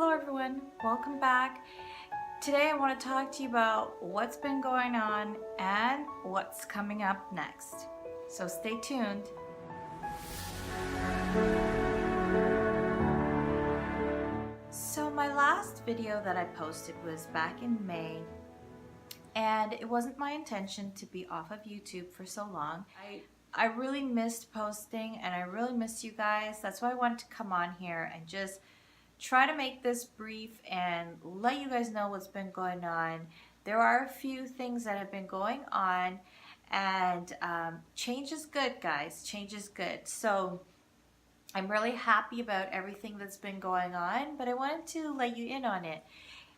Hello everyone, welcome back. Today I want to talk to you about what's been going on and what's coming up next. So stay tuned. So my last video that I posted was back in May, and it wasn't my intention to be off of YouTube for so long. I really missed posting and I really miss you guys. That's why I wanted to come on here and just try to make this brief and let you guys know what's been going on. There are a few things that have been going on, and change is good, guys. Change is good. So I'm really happy about everything that's been going on, but I wanted to let you in on it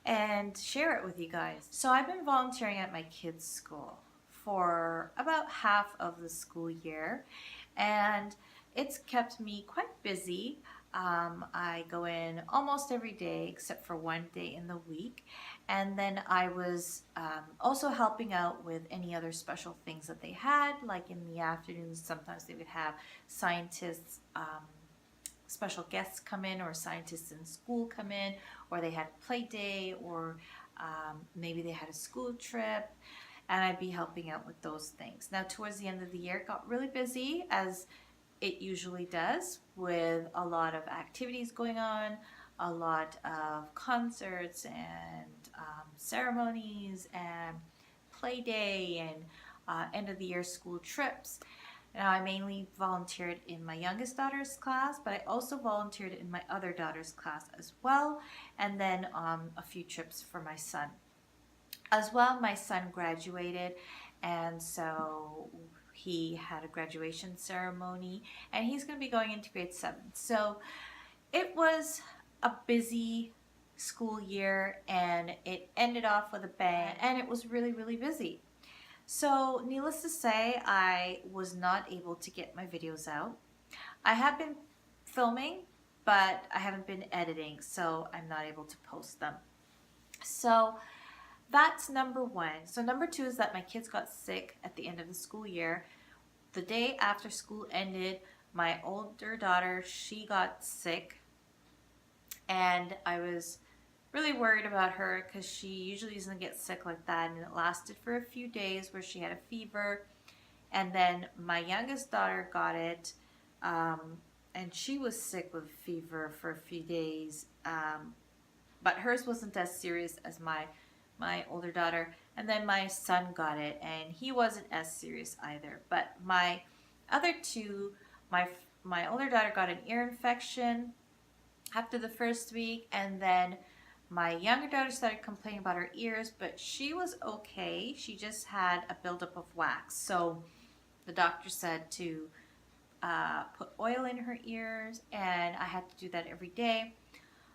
and share it with you guys. So I've been volunteering at my kids' school for about half of the school year, and it's kept me quite busy. I go in almost every day except for one day in the week, and then I was also helping out with any other special things that they had, like in the afternoons sometimes they would have scientists, special guests come in, or scientists in school come in, or they had play day, or maybe they had a school trip, and I'd be helping out with those things. Now towards the end of the year it got really busy, as it usually does, with a lot of activities going on, a lot of concerts and ceremonies and play day and end of the year school trips. Now I mainly volunteered in my youngest daughter's class, but I also volunteered in my other daughter's class as well, and then a few trips for my son as well. My son graduated, and so he had a graduation ceremony, and he's going to be going into grade 7. So it was a busy school year, and it ended off with a bang, and it was really busy. So needless to say, I was not able to get my videos out. I have been filming, but I haven't been editing, so I'm not able to post them. So that's number one. So number two is that my kids got sick at the end of the school year. The day after school ended, my older daughter, she got sick, and I was really worried about her because she usually doesn't get sick like that, and it lasted for a few days where she had a fever. And then my youngest daughter got it, and she was sick with fever for a few days, but hers wasn't as serious as my older daughter. And then my son got it, and he wasn't as serious either. But my other two, my older daughter got an ear infection after the first week, and then my younger daughter started complaining about her ears, but she was okay. She just had a buildup of wax. So the doctor said to put oil in her ears, and I had to do that every day,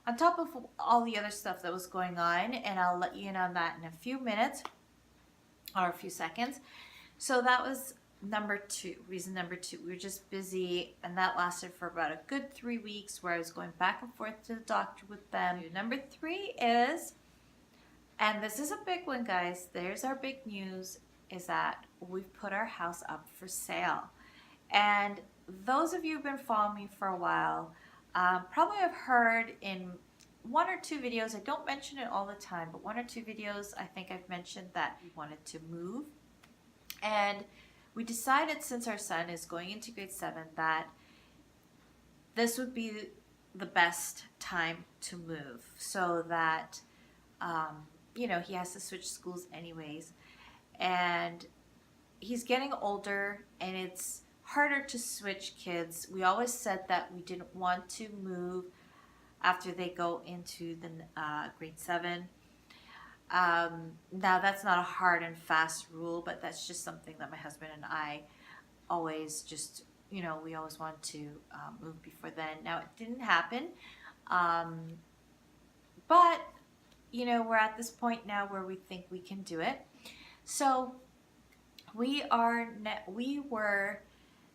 on top of all the other stuff that was going on, and I'll let you in on that in a few minutes or a few seconds. So that was number two, reason number two. We were just busy, and that lasted for about a good 3 weeks, where I was going back and forth to the doctor with them. Number three is, and this is a big one, guys, there's our big news, is that we've put our house up for sale. And those of you who've been following me for a while probably have heard in one or two videos, I don't mention it all the time, but one or two videos I think I've mentioned that we wanted to move. And we decided, since our son is going into grade 7, that this would be the best time to move, so that you know, he has to switch schools anyways, and he's getting older, and it's harder to switch kids. We always said that we didn't want to move after they go into the grade 7. Now that's not a hard and fast rule, but that's just something that my husband and I always just, you know, we always want to move before then. Now it didn't happen, but you know, we're at this point now where we think we can do it. So we were,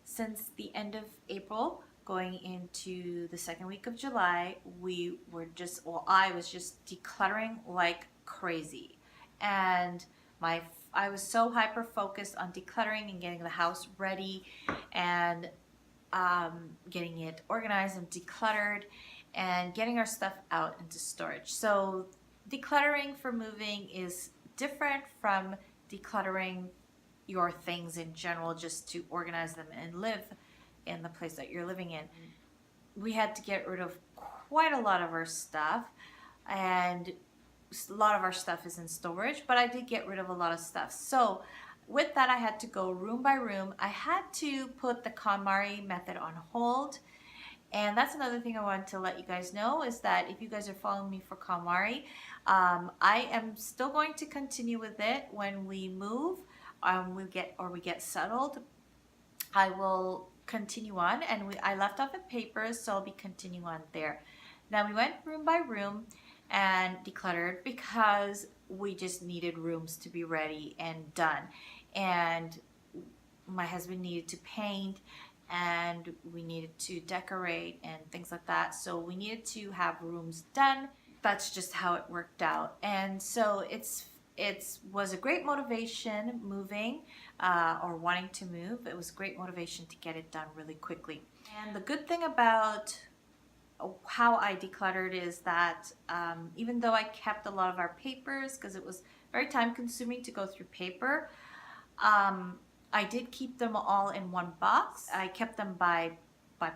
since the end of April going into the second week of July, we were just, well, I was just decluttering like crazy, and I was so hyper focused on decluttering and getting the house ready and getting it organized and decluttered, and getting our stuff out into storage. So decluttering for moving is different from decluttering your things in general, just to organize them and live in the place that you're living in. We had to get rid of quite a lot of our stuff, and a lot of our stuff is in storage, but I did get rid of a lot of stuff. So with that, I had to go room by room. I had to put the KonMari method on hold. And that's another thing I wanted to let you guys know, is that if you guys are following me for KonMari, I am still going to continue with it when we move, we get settled. I will continue on, and I left off at papers, so I'll be continuing on there. Now we went room by room and decluttered because we just needed rooms to be ready and done. And my husband needed to paint, and we needed to decorate and things like that. So we needed to have rooms done. That's just how it worked out. And so it was a great motivation moving, or wanting to move. It was great motivation to get it done really quickly. And the good thing about how I decluttered is that even though I kept a lot of our papers, because it was very time consuming to go through paper, I did keep them all in one box. I kept them by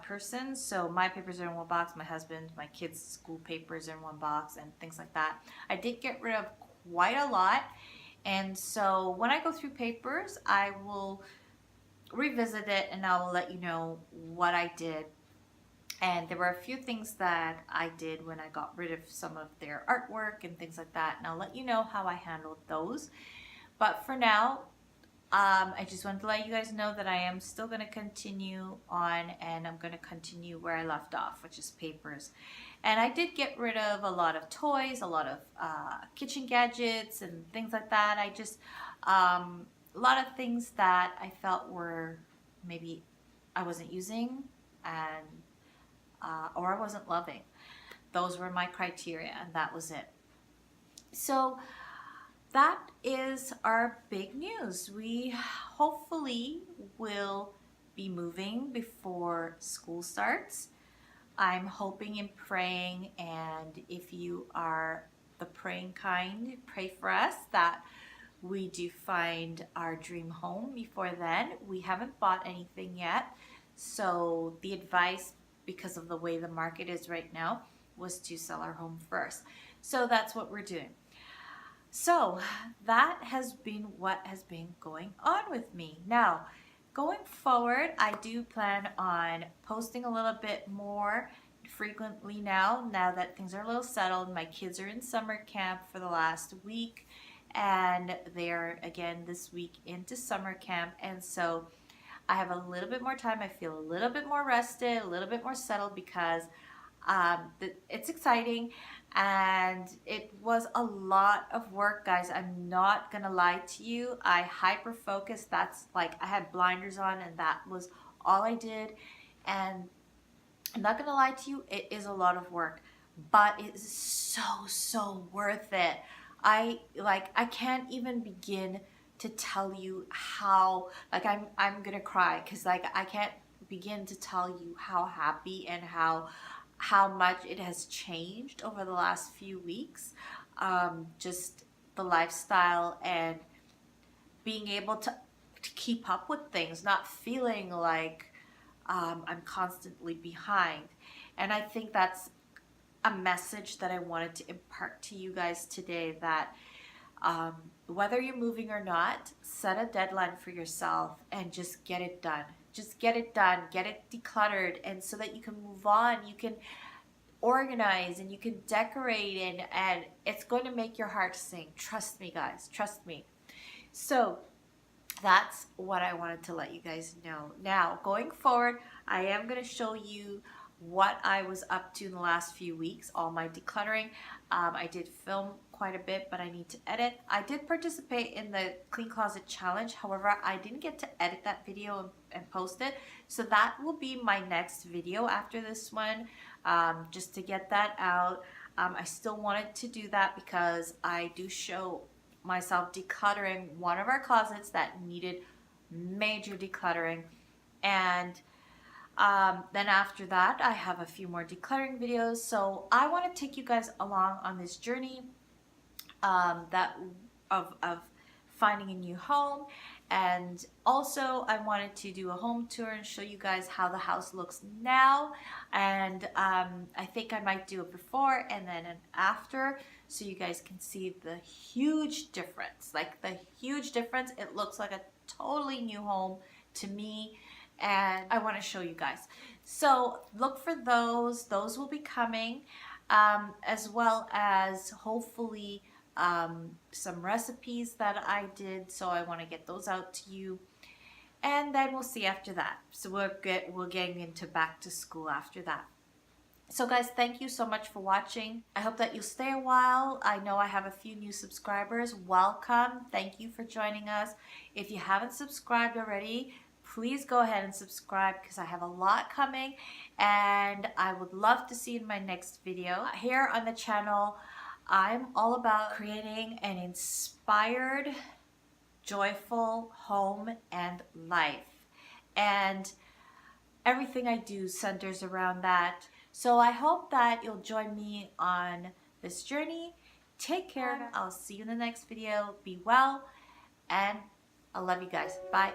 person, so my papers are in one box, my husband, my kids' school papers are in one box, and things like that. I did get rid of quite a lot, and so when I go through papers, I will revisit it and I will let you know what I did. And there were a few things that I did when I got rid of some of their artwork and things like that, and I'll let you know how I handled those. But for now, I just wanted to let you guys know that I am still going to continue on, and I'm going to continue where I left off, which is papers. And I did get rid of a lot of toys, a lot of kitchen gadgets and things like that. I just, a lot of things that I felt were maybe I wasn't using, and or I wasn't loving. Those were my criteria, and that was it. So that is our big news. We hopefully will be moving before school starts. I'm hoping and praying, and if you are the praying kind, pray for us that we do find our dream home before then. We haven't bought anything yet, so the advice, because of the way the market is right now, was to sell our home first. So that's what we're doing. So that has been what has been going on with me. Now, going forward, I do plan on posting a little bit more frequently now that things are a little settled. My kids are in summer camp for the last week, and they're again this week into summer camp, and so I have a little bit more time. I feel a little bit more rested, a little bit more settled, because it's exciting, and it was a lot of work, guys. I'm not gonna lie to you. I hyper focused. That's like I had blinders on, and that was all I did. And I'm not gonna lie to you, it is a lot of work, but it is so worth it. I can't even begin to tell you how, like, I'm gonna cry, because like I can't begin to tell you how happy and how much it has changed over the last few weeks. Just the lifestyle and being able to keep up with things, not feeling like I'm constantly behind. And I think that's a message that I wanted to impart to you guys today, that whether you're moving or not, set a deadline for yourself and just get it done. Just get it done, get it decluttered, and so that you can move on, you can organize, and you can decorate, and it's going to make your heart sing. Trust me, guys, trust me. So that's what I wanted to let you guys know. Now, going forward, I am going to show you what I was up to in the last few weeks, all my decluttering. I did film quite a bit, but I need to edit. I did participate in the Clean Closet Challenge. However, I didn't get to edit that video and post it. So that will be my next video after this one, just to get that out. I still wanted to do that because I do show myself decluttering one of our closets that needed major decluttering. And Then after that, I have a few more decluttering videos. So I want to take you guys along on this journey that of finding a new home. And also I wanted to do a home tour and show you guys how the house looks now. And I think I might do a before and then an after, so you guys can see the huge difference. Like the huge difference. It looks like a totally new home to me, and I want to show you guys. So look for those will be coming, as well as hopefully some recipes that I did, so I want to get those out to you, and then we'll see after that. So we're getting into back to school after that. So guys, thank you so much for watching. I hope that you'll stay a while. I know I have a few new subscribers. Welcome. Thank you for joining us. If you haven't subscribed already, please go ahead and subscribe, because I have a lot coming and I would love to see you in my next video. Here on the channel, I'm all about creating an inspired, joyful home and life. And everything I do centers around that. So I hope that you'll join me on this journey. Take care. I'll see you in the next video. Be well, and I love you guys. Bye.